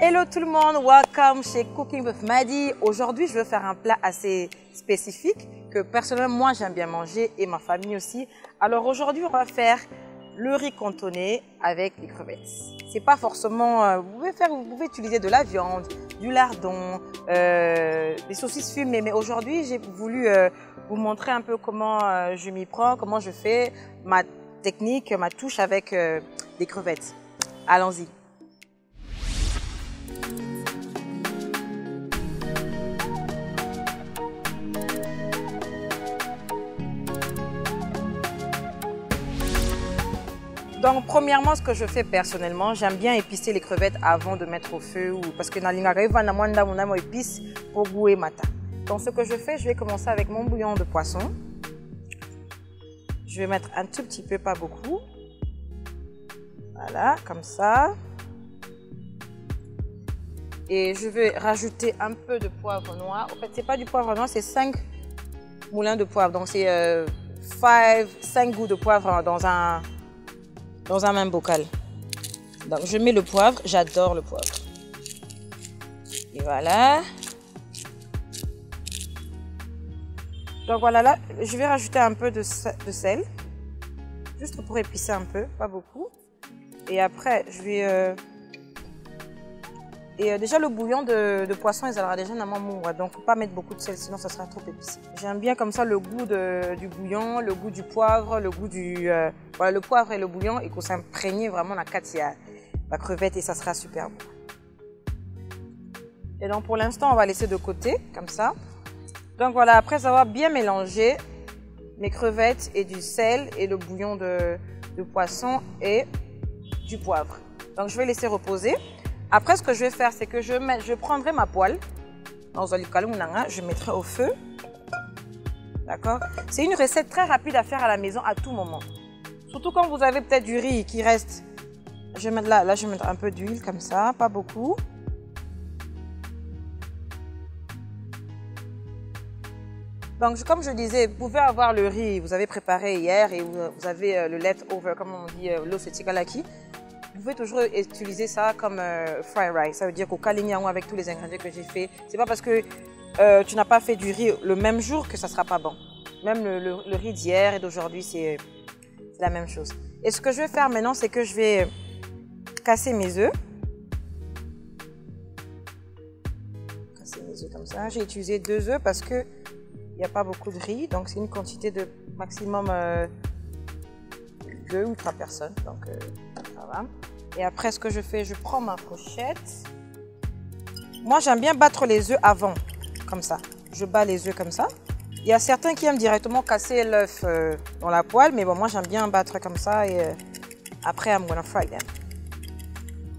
Hello tout le monde, welcome chez Cooking with Maddy. Aujourd'hui, je veux faire un plat assez spécifique que personnellement, moi, j'aime bien manger et ma famille aussi. Alors aujourd'hui, on va faire le riz cantonné avec les crevettes. C'est pas forcément, vous pouvez utiliser de la viande, du lardon, des saucisses fumées. Mais aujourd'hui, j'ai voulu vous montrer un peu comment je m'y prends, comment je fais ma technique, ma touche avec des crevettes. Allons-y. Donc, premièrement, ce que je fais personnellement, j'aime bien épicer les crevettes avant de mettre au feu parce que dans mon épice pour goûter matin. Donc, ce que je fais, je vais commencer avec mon bouillon de poisson. Je vais mettre un tout petit peu, pas beaucoup. Voilà, comme ça. Et je vais rajouter un peu de poivre noir. En fait, c'est pas du poivre noir, c'est 5 moulins de poivre. Donc, c'est 5 goûts de poivre dans un même bocal. Donc je mets le poivre, j'adore le poivre. Et voilà. Donc voilà, là, je vais rajouter un peu de sel. Juste pour épicer un peu, pas beaucoup. Et après, je vais... déjà le bouillon de poisson, il sera déjà dans mon donc faut pas mettre beaucoup de sel, sinon ça sera trop épicé. J'aime bien comme ça le goût du bouillon, le goût du poivre, le goût du... voilà, le poivre et le bouillon, et qu'on s'imprègne vraiment la la crevette, et ça sera super bon. Et donc pour l'instant, on va laisser de côté, comme ça. Donc voilà, après avoir bien mélangé mes crevettes et du sel et le bouillon de poisson et du poivre. Donc je vais laisser reposer. Après, ce que je vais faire, c'est que je prendrai ma poêle dans un likalunanga, je mettrai au feu. D'accord? C'est une recette très rapide à faire à la maison à tout moment. Surtout quand vous avez peut-être du riz qui reste. Je vais mettre là, je vais mettre un peu d'huile comme ça, pas beaucoup. Donc, comme je disais, vous pouvez avoir le riz, vous avez préparé hier et vous avez le leftover, comme on dit, l'os tikalaki. Vous pouvez toujours utiliser ça comme fried rice. Ça veut dire qu'au kalignan avec tous les ingrédients que j'ai fait, c'est pas parce que tu n'as pas fait du riz le même jour que ça sera pas bon. Même le riz d'hier et d'aujourd'hui, c'est la même chose. Et ce que je vais faire maintenant, c'est que je vais casser mes œufs. Casser mes œufs comme ça. J'ai utilisé 2 œufs parce que il n'y a pas beaucoup de riz, donc c'est une quantité de maximum 2 ou 3 personnes. Donc ça va. Et après, ce que je fais, je prends ma fourchette. Moi, j'aime bien battre les œufs avant, comme ça. Je bats les œufs comme ça. Il y a certains qui aiment directement casser l'œuf dans la poêle, mais bon, moi, j'aime bien battre comme ça et après, I'm gonna fry them.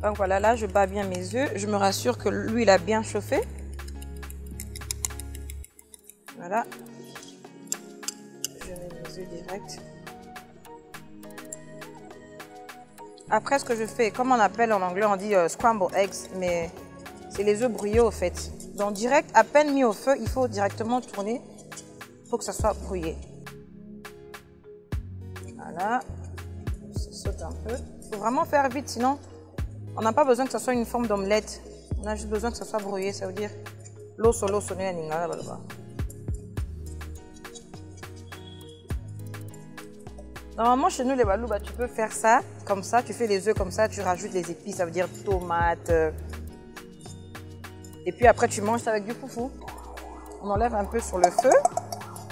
Donc voilà, là, je bats bien mes œufs. Je me rassure que l'huile a bien chauffé. Voilà. Je mets mes œufs direct. Après, ce que je fais, comme on appelle en anglais, on dit scramble eggs, mais c'est les œufs brouillés au fait. Donc direct, à peine mis au feu, il faut directement tourner. Il faut que ça soit brouillé. Voilà. Ça saute un peu. Il faut vraiment faire vite, sinon on n'a pas besoin que ça soit une forme d'omelette. On a juste besoin que ça soit brouillé, ça veut dire l'eau solo sonné à Ningala. Normalement, chez nous, les balous, tu peux faire ça, comme ça. Tu fais les œufs comme ça, tu rajoutes les épices, ça veut dire tomates. Et puis après, tu manges ça avec du foufou. On enlève un peu sur le feu,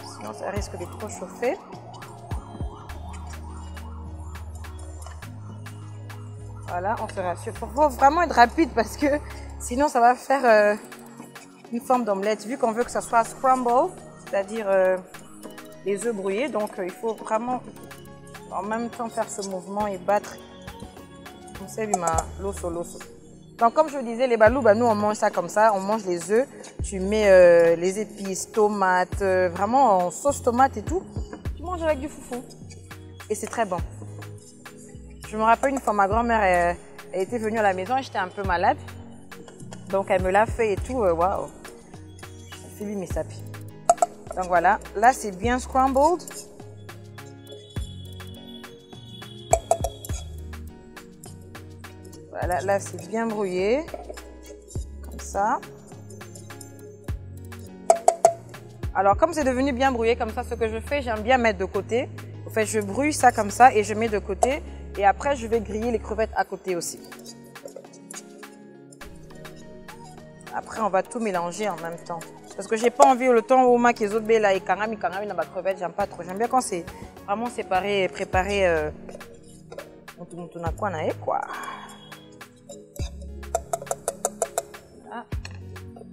sinon ça risque de trop chauffer. Voilà, on se rassure. Il faut vraiment être rapide parce que sinon, ça va faire une forme d'omelette. Vu qu'on veut que ça soit scramble, c'est-à-dire les œufs brouillés, donc il faut vraiment... en même temps faire ce mouvement et battre comme ça l'osso. Donc comme je vous disais, les balous, nous on mange ça comme ça, on mange les œufs, tu mets les épices, tomates, vraiment en sauce tomate et tout, tu manges avec du foufou et c'est très bon. Je me rappelle une fois, ma grand-mère elle était venue à la maison et j'étais un peu malade, donc elle me l'a fait et tout, waouh, ça fait lui mes sapis. Donc voilà, là c'est bien scrambled. Voilà, là c'est bien brouillé. ça. Alors, comme c'est devenu bien brouillé comme ça, ce que je fais, j'aime bien mettre de côté. En fait, je brouille ça comme ça et je mets de côté. Et après, je vais griller les crevettes à côté aussi. Après, on va tout mélanger en même temps. Parce que j'ai pas envie le temps où ma les autres là et kangami dans ma crevette, j'aime pas trop. J'aime bien quand c'est vraiment séparé, préparé. On a quoi, quoi.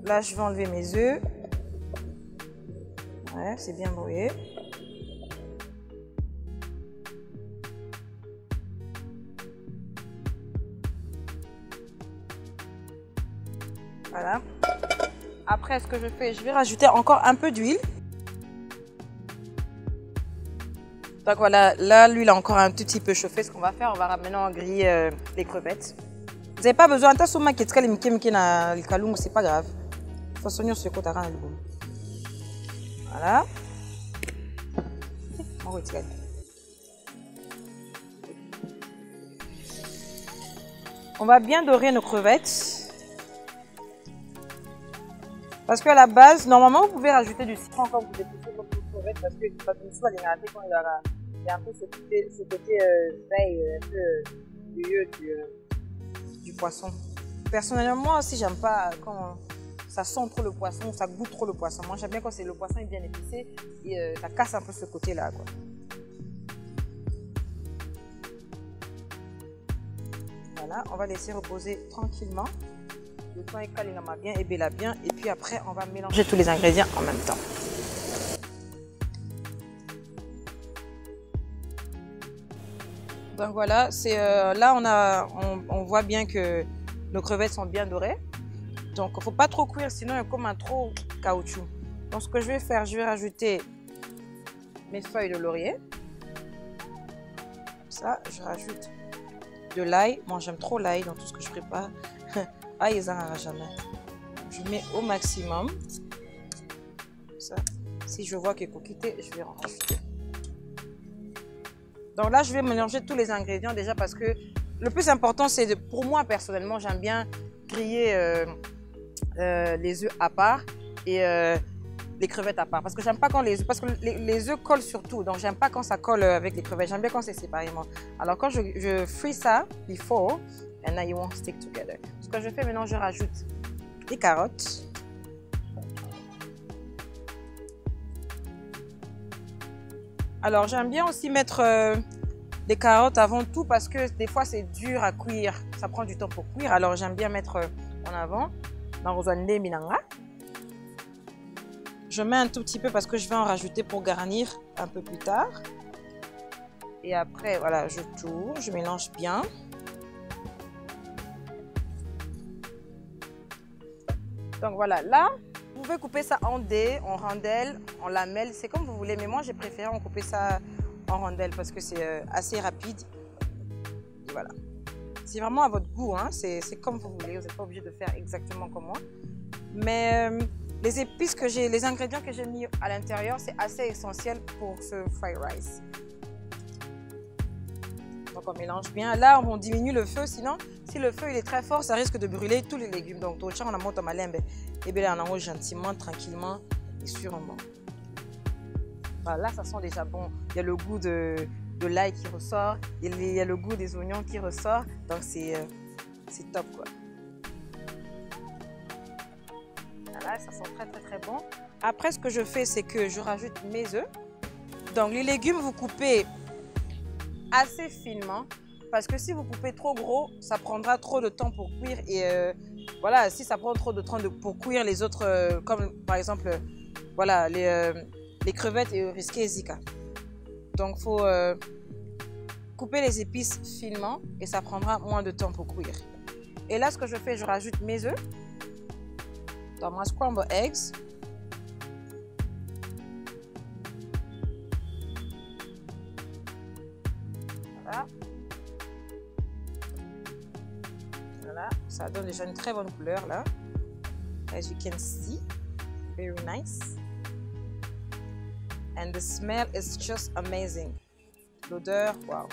Là, je vais enlever mes œufs. Ouais, c'est bien brouillé. Voilà. Après, ce que je fais, je vais rajouter encore un peu d'huile. Donc voilà, là, l'huile a encore un tout petit peu chauffé. Ce qu'on va faire, on va maintenant griller les crevettes. Vous n'avez pas besoin de ça, c'est pas grave. Voilà. On va bien dorer nos crevettes. Parce qu'à la base, normalement, vous pouvez rajouter du citron quand vous épluchez votre crevette parce que il y a un peu ce côté un peu du poisson. Personnellement, moi aussi, j'aime pas quand ça sent trop le poisson, ça goûte trop le poisson. Moi, j'aime bien quand le poisson est bien épicé et ça casse un peu ce côté-là, quoi. Voilà, on va laisser reposer tranquillement. Le temps est calingama bien et bella bien. Et puis après, on va mélanger tous les ingrédients en même temps. Donc voilà, là on voit bien que nos crevettes sont bien dorées. Donc il ne faut pas trop cuire, sinon il y a comme un trop caoutchouc. Donc ce que je vais faire, je vais rajouter mes feuilles de laurier. Ça, je rajoute de l'ail. Moi j'aime trop l'ail dans tout ce que je prépare. Ah, ils n'en auront jamais. Je mets au maximum. Ça. Si je vois qu'il est coquité, je vais en rajouter. Donc là, je vais mélanger tous les ingrédients déjà parce que le plus important, c'est pour moi personnellement, j'aime bien griller les œufs à part et les crevettes à part. Parce que j'aime pas quand parce que les œufs collent sur tout. Donc j'aime pas quand ça colle avec les crevettes. J'aime bien quand c'est séparément. Alors quand je fris ça before, and now you won't stick together. Ce que je fais maintenant, je rajoute les carottes. Alors j'aime bien aussi mettre les carottes avant tout parce que des fois c'est dur à cuire, ça prend du temps pour cuire. Alors j'aime bien mettre en avant. Je mets un tout petit peu parce que je vais en rajouter pour garnir un peu plus tard. Et après voilà, je tourne, je mélange bien. Donc voilà, là, vous pouvez couper ça en dés, en rondelles, en lamelles, c'est comme vous voulez. Mais moi, j'ai préféré en couper ça en rondelles parce que c'est assez rapide. Et voilà. C'est vraiment à votre goût, hein? C'est comme vous voulez. Vous n'êtes pas obligé de faire exactement comme moi. Mais les épices que j'ai, les ingrédients que j'ai mis à l'intérieur, c'est assez essentiel pour ce fried rice. Donc on mélange bien. Là, on diminue le feu, sinon, si le feu il est très fort, ça risque de brûler tous les légumes. Donc, on a monté ma lembe et bien on enroule gentiment, tranquillement et sûrement. Voilà, là, ça sent déjà bon. Il y a le goût de l'ail qui ressort, il y a le goût des oignons qui ressort. Donc, c'est top, quoi. Voilà, ça sent très, très, très bon. Après, ce que je fais, c'est que je rajoute mes œufs. Donc, les légumes, vous coupez assez finement parce que si vous coupez trop gros, ça prendra trop de temps pour cuire et voilà, si ça prend trop de temps pour cuire les autres, comme par exemple voilà, les crevettes et risquer zika. Donc il faut couper les épices finement et ça prendra moins de temps pour cuire. Et là, ce que je fais, je rajoute mes œufs dans ma scrambled eggs. Voilà, ça donne déjà une très bonne couleur là. As you can see, very nice. And the smell is just amazing. L'odeur, wow.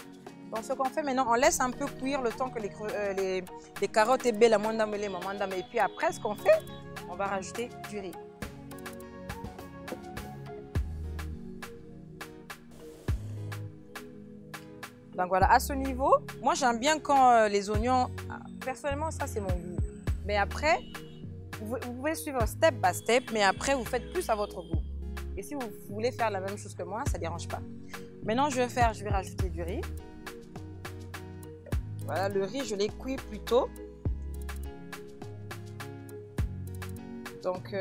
Donc ce qu'on fait maintenant, on laisse un peu cuire le temps que les carottes et belles, et puis après ce qu'on fait, on va rajouter du riz. Donc voilà, à ce niveau, moi j'aime bien quand les oignons, personnellement ça c'est mon goût. Mais après, vous pouvez suivre step by step, mais après vous faites plus à votre goût. Et si vous voulez faire la même chose que moi, ça ne dérange pas. Maintenant je vais rajouter du riz. Voilà, le riz je l'ai cuit plus tôt. Donc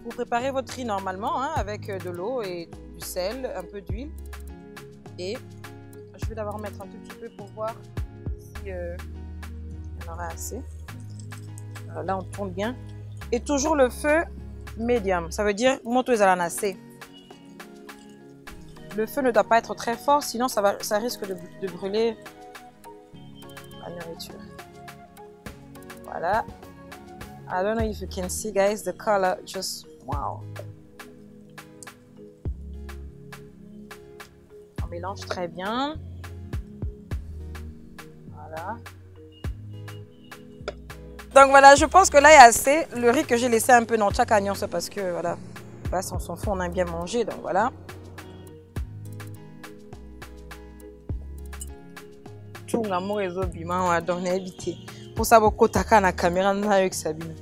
vous préparez votre riz normalement hein, avec de l'eau et du sel, un peu d'huile. Et je vais d'abord mettre un tout petit peu pour voir si on aura assez. Alors là, on tourne bien. Et toujours le feu médium. Ça veut dire moto assez. Le feu ne doit pas être très fort, sinon ça risque de brûler la nourriture. Voilà. I don't know if you can see, guys, the color just wow. On mélange très bien. Voilà. Donc voilà, je pense que là il y a assez. Le riz que j'ai laissé un peu dans chaque agnon, c'est parce que voilà, on s'en fout, on a bien mangé, donc voilà. Tout l'amour est obima, on va donner éviter. Pour ça, beaucoup de la caméra avec Sabine.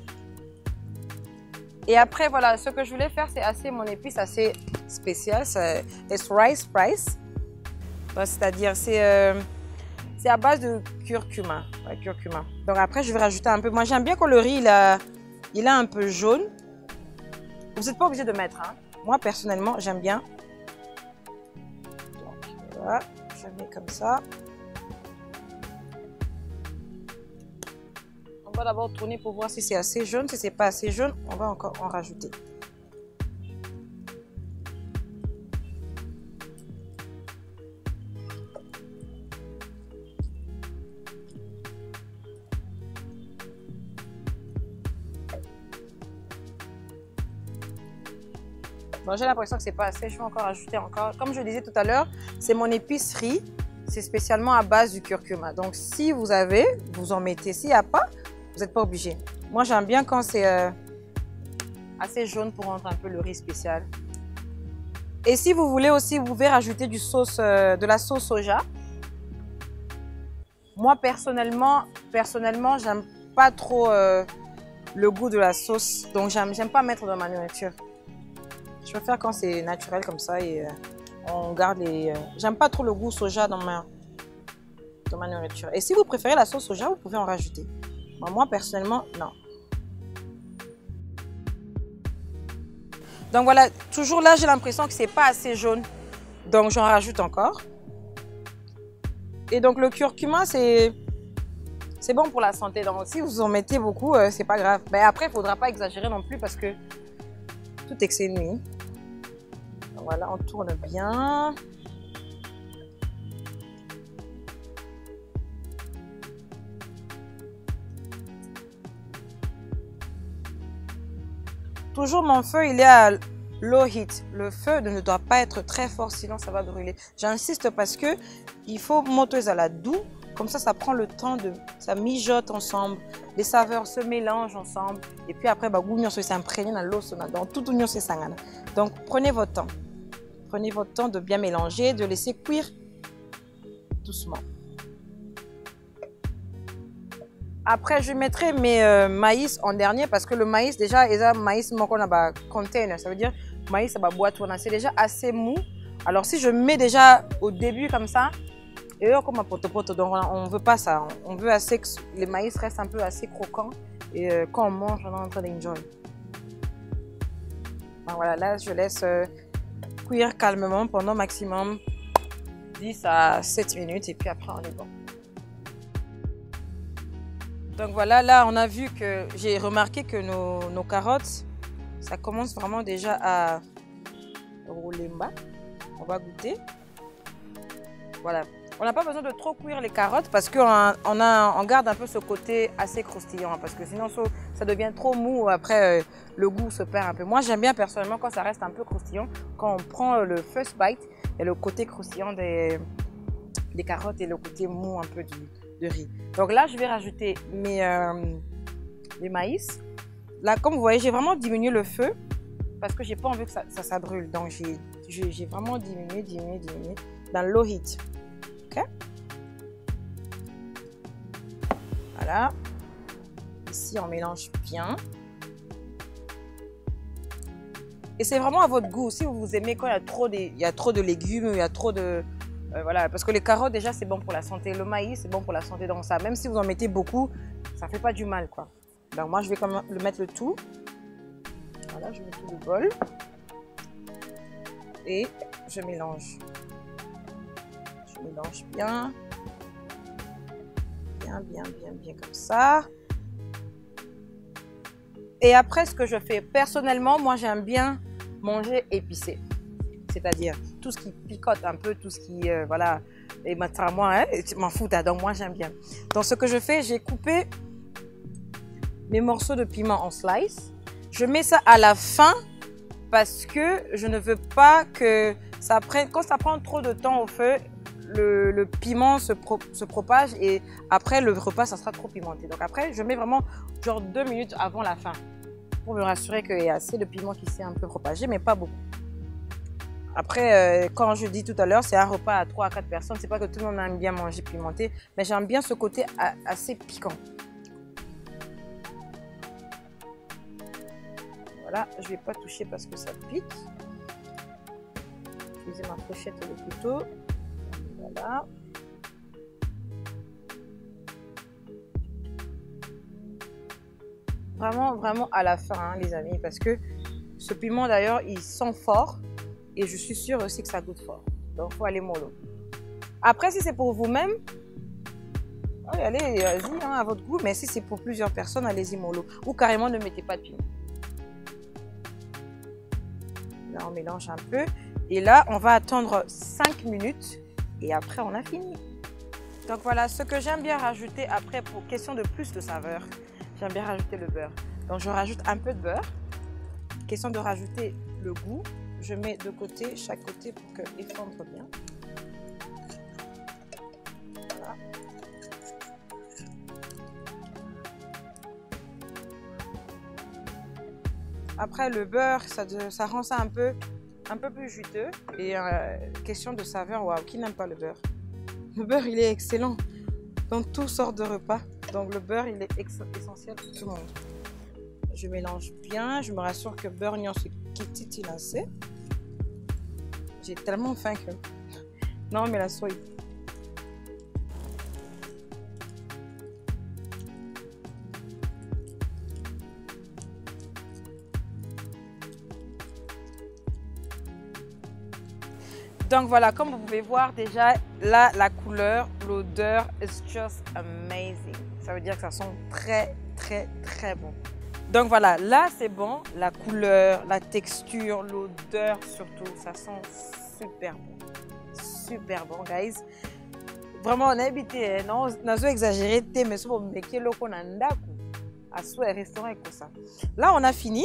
Et après, voilà, ce que je voulais faire, c'est assez mon épice assez spécial. C'est rice spice. C'est-à-dire, c'est à base de curcuma. Ouais, curcuma. Donc après, je vais rajouter un peu. Moi, j'aime bien quand le riz, il a un peu jaune. Vous n'êtes pas obligé de mettre. Hein. Moi, personnellement, j'aime bien. Donc, voilà, je mets comme ça. On va d'abord tourner pour voir si c'est assez jaune. Si c'est pas assez jaune, on va encore en rajouter. Bon, j'ai l'impression que c'est pas assez. Je vais encore rajouter encore. Comme je disais tout à l'heure, c'est mon épicerie. C'est spécialement à base du curcuma. Donc, si vous avez, vous en mettez. S'il n'y a pas, vous n'êtes pas obligé. Moi, j'aime bien quand c'est assez jaune pour rendre un peu le riz spécial. Et si vous voulez aussi, vous pouvez rajouter de la sauce soja. Moi, personnellement, j'aime pas trop le goût de la sauce. Donc, j'aime pas mettre dans ma nourriture. Je préfère quand c'est naturel comme ça et on garde les... J'aime pas trop le goût soja dans ma nourriture. Et si vous préférez la sauce soja, vous pouvez en rajouter. Moi, personnellement, non. Donc voilà, toujours là, j'ai l'impression que c'est pas assez jaune. Donc j'en rajoute encore. Et donc le curcuma, c'est bon pour la santé. Donc si vous en mettez beaucoup, c'est pas grave. Mais après, il faudra pas exagérer non plus parce que tout excès nuit. Donc voilà, on tourne bien. Toujours mon feu, il est à low heat. Le feu ne doit pas être très fort, sinon ça va brûler. J'insiste parce que il faut monter à la doux. Comme ça prend le temps ça mijote ensemble. Les saveurs se mélangent ensemble. Et puis après, gougnon se s'imprégner dans l'eau, dans tout oignon se sangana. Donc prenez votre temps. Prenez votre temps de bien mélanger, de laisser cuire doucement. Après, je mettrai mes maïs en dernier parce que le maïs, déjà, il y a maïs qu'on a container. Ça veut dire maïs, ça va boîte, c'est déjà assez mou. Alors, si je mets déjà au début comme ça, et comme un potopoto, donc on ne veut pas ça. On veut assez que les maïs restent un peu assez croquants et quand on mange, on est en train d'enjoy. Voilà, là, je laisse cuire calmement pendant maximum 10 à 7 minutes et puis après, on est bon. Donc voilà, là on a vu que j'ai remarqué que nos carottes, ça commence vraiment déjà à rouler bas. On va goûter. Voilà. On n'a pas besoin de trop cuire les carottes parce qu'on garde un peu ce côté assez croustillant. Parce que sinon ça devient trop mou, après le goût se perd un peu. Moi j'aime bien personnellement quand ça reste un peu croustillant. Quand on prend le first bite, il y a le côté croustillant des carottes et le côté mou un peu de riz. Donc là, je vais rajouter mes maïs. Là, comme vous voyez, j'ai vraiment diminué le feu parce que j'ai pas envie que ça brûle. Donc, j'ai vraiment diminué dans le low heat. Ok? Voilà. Ici, on mélange bien. Et c'est vraiment à votre goût. Si vous aimez quand il y a trop de légumes, il y a trop de... voilà, parce que les carottes, déjà, c'est bon pour la santé. Le maïs, c'est bon pour la santé. Donc ça, même si vous en mettez beaucoup, ça ne fait pas du mal, quoi. Donc moi, je vais quand même le mettre le tout. Voilà, je mets tout le bol. Et je mélange. Je mélange bien. Bien comme ça. Et après, ce que je fais personnellement, moi j'aime bien manger épicé. C'est-à-dire tout ce qui picote un peu, tout ce qui, voilà, et moi, hein, tu m'en fous, donc moi j'aime bien. Donc ce que je fais, j'ai coupé mes morceaux de piment en slice. Je mets ça à la fin parce que je ne veux pas que ça prenne, quand ça prend trop de temps au feu, le piment se propage et après le repas ça sera trop pimenté. Donc après je mets vraiment genre 2 minutes avant la fin pour me rassurer qu'il y a assez de piment qui s'est un peu propagé, mais pas beaucoup. Après quand je dis tout à l'heure, c'est un repas à 3 à 4 personnes, c'est pas que tout le monde aime bien manger pimenté, mais j'aime bien ce côté assez piquant. Voilà, je vais pas toucher parce que ça pique. Utiliser ma fourchette et le couteau. Voilà. Vraiment à la fin, hein, les amis, parce que ce piment d'ailleurs, il sent fort et je suis sûre aussi que ça goûte fort. Donc, il faut aller mollo. Après, si c'est pour vous-même, allez, vas-y, hein, à votre goût, mais si c'est pour plusieurs personnes, allez-y mollo. Ou carrément, ne mettez pas de piment. Là, on mélange un peu. Et là, on va attendre 5 minutes. Et après, on a fini. Donc voilà, ce que j'aime bien rajouter après, pour question de plus de saveur, j'aime bien rajouter le beurre. Donc je rajoute un peu de beurre. Question de rajouter le goût, je mets de côté, chaque côté pour qu'il fonde bien. Voilà. Après le beurre, ça rend ça un peu plus juteux. Et question de saveur, waouh, qui n'aime pas le beurre? Le beurre, il est excellent dans toutes sortes de repas. Donc le beurre, il est essentiel pour tout le monde. Je mélange bien, je me rassure que le beurre n'y en soit qu'il assez. J'ai tellement faim que... Non, mais la soie. Donc voilà, comme vous pouvez voir déjà, là, la couleur, l'odeur, is just amazing. Ça veut dire que ça sent très bon. Donc voilà, là c'est bon, la couleur, la texture, l'odeur surtout, ça sent super bon. Super bon, guys. Vraiment, on a habité, non, on a exagéré, mais c'est bon, mais qui est le qu'on a à souhait restaurant et tout ça. Là, on a fini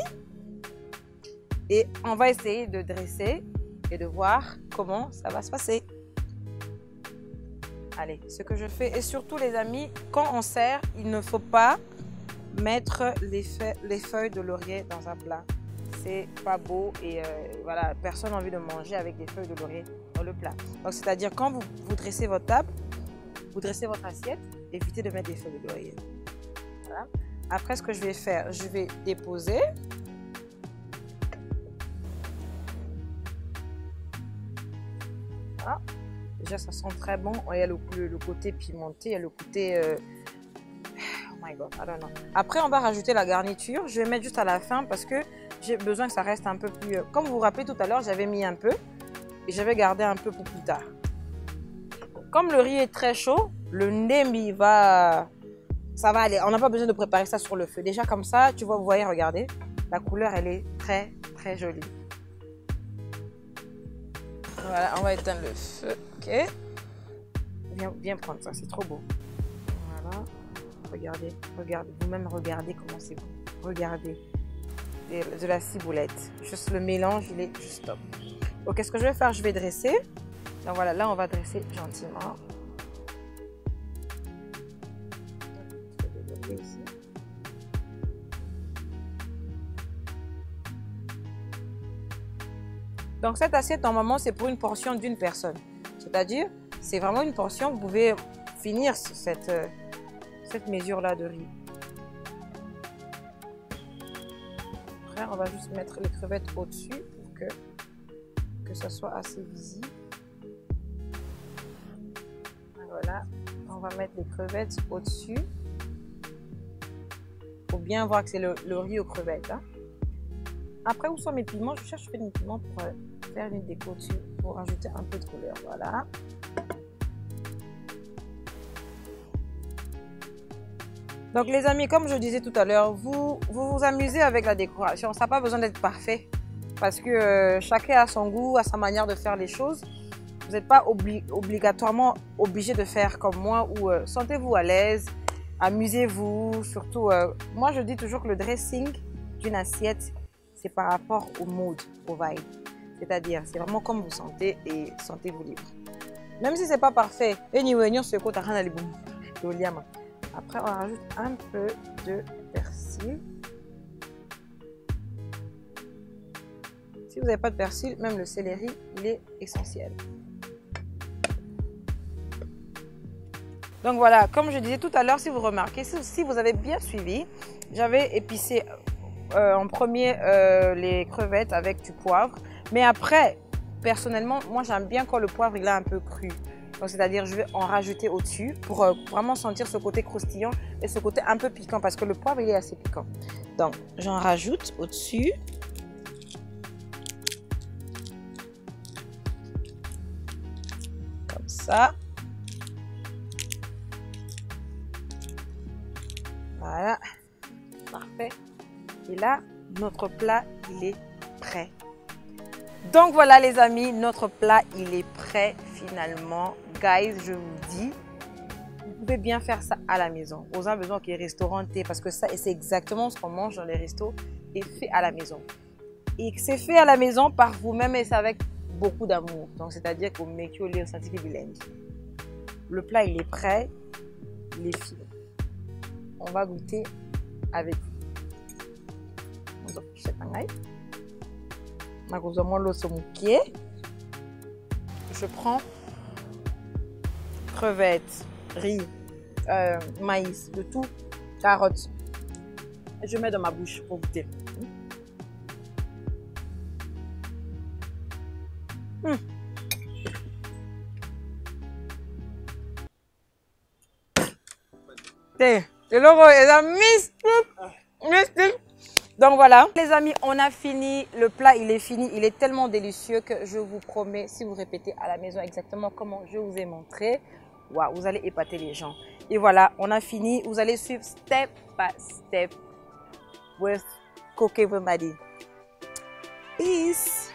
et on va essayer de dresser et de voir comment ça va se passer. Allez, ce que je fais, et surtout les amis, quand on sert, il ne faut pas mettre les feuilles de laurier dans un plat. C'est pas beau et voilà, personne n'a envie de manger avec des feuilles de laurier dans le plat. Donc c'est-à-dire quand vous dressez votre table, vous dressez votre assiette, évitez de mettre des feuilles de laurier. Voilà. Après ce que je vais faire, je vais déposer. Voilà. Déjà ça sent très bon. Il y a le côté pimenté, il y a le côté... Oh my god, I don't know. Après on va rajouter la garniture. Je vais mettre juste à la fin parce que j'ai besoin que ça reste un peu plus... Comme vous vous rappelez tout à l'heure, j'avais mis un peu et j'avais gardé un peu pour plus tard. Comme le riz est très chaud, le ndembi va... Ça va aller. On n'a pas besoin de préparer ça sur le feu. Déjà comme ça, tu vois, vous voyez, regardez. La couleur, elle est très jolie. Voilà, on va éteindre le feu. Ok. Viens prendre ça, c'est trop beau. Voilà. Regardez. Vous-même regardez comment c'est beau. Regardez. De la ciboulette. Juste le mélange, il est juste top. Donc, qu'est-ce que je vais faire? Je vais dresser. Donc voilà, là, on va dresser gentiment. Donc cette assiette, normalement, c'est pour une portion d'une personne. C'est-à-dire, c'est vraiment une portion, vous pouvez finir cette mesure-là de riz. Après, on va juste mettre les crevettes au-dessus pour que ça soit assez visible. Voilà, on va mettre les crevettes au-dessus. Il faut bien voir que c'est le riz aux crevettes. Hein. Après, où sont mes piments? Je cherche mes piments pour faire une déco dessus, pour rajouter un peu de couleur. Voilà. Donc les amis, comme je disais tout à l'heure, vous amusez avec la décoration. Ça n'a pas besoin d'être parfait parce que chacun a son goût, a sa manière de faire les choses. Vous n'êtes pas obligatoirement obligé de faire comme moi ou sentez-vous à l'aise, amusez-vous. Surtout, moi je dis toujours que le dressing d'une assiette, c'est par rapport au mood, au vibe. C'est-à-dire, c'est vraiment comme vous sentez et sentez-vous libre. Même si ce n'est pas parfait, après, on rajoute un peu de persil. Si vous n'avez pas de persil, même le céleri, il est essentiel. Donc voilà, comme je disais tout à l'heure, si vous remarquez, si vous avez bien suivi, j'avais épicé en premier les crevettes avec du poivre. Mais après, personnellement, moi j'aime bien quand le poivre il est un peu cru. C'est-à-dire je vais en rajouter au-dessus pour vraiment sentir ce côté croustillant et ce côté un peu piquant parce que le poivre il est assez piquant. Donc j'en rajoute au-dessus. Comme ça. Voilà. Parfait. Et là, notre plat il est prêt. Donc voilà les amis, notre plat il est prêt finalement. Guys, je vous dis, vous pouvez bien faire ça à la maison. Aux a besoin qu'il y ait restaurant parce que ça, c'est exactement ce qu'on mange dans les restos et fait à la maison. Et c'est fait à la maison par vous-même et c'est avec beaucoup d'amour. Donc c'est-à-dire que vous mettez au lit au scientifique bilingue. Le plat il est prêt, il est fini. On va goûter avec vous. Je prends crevettes, riz, maïs, de tout, carottes. Je mets dans ma bouche pour goûter. Donc voilà, les amis, on a fini. Le plat, il est fini. Il est tellement délicieux que je vous promets, si vous répétez à la maison exactement comment je vous ai montré, waouh, vous allez épater les gens. Et voilà, on a fini. Vous allez suivre step by step with Cook Everybody. Peace.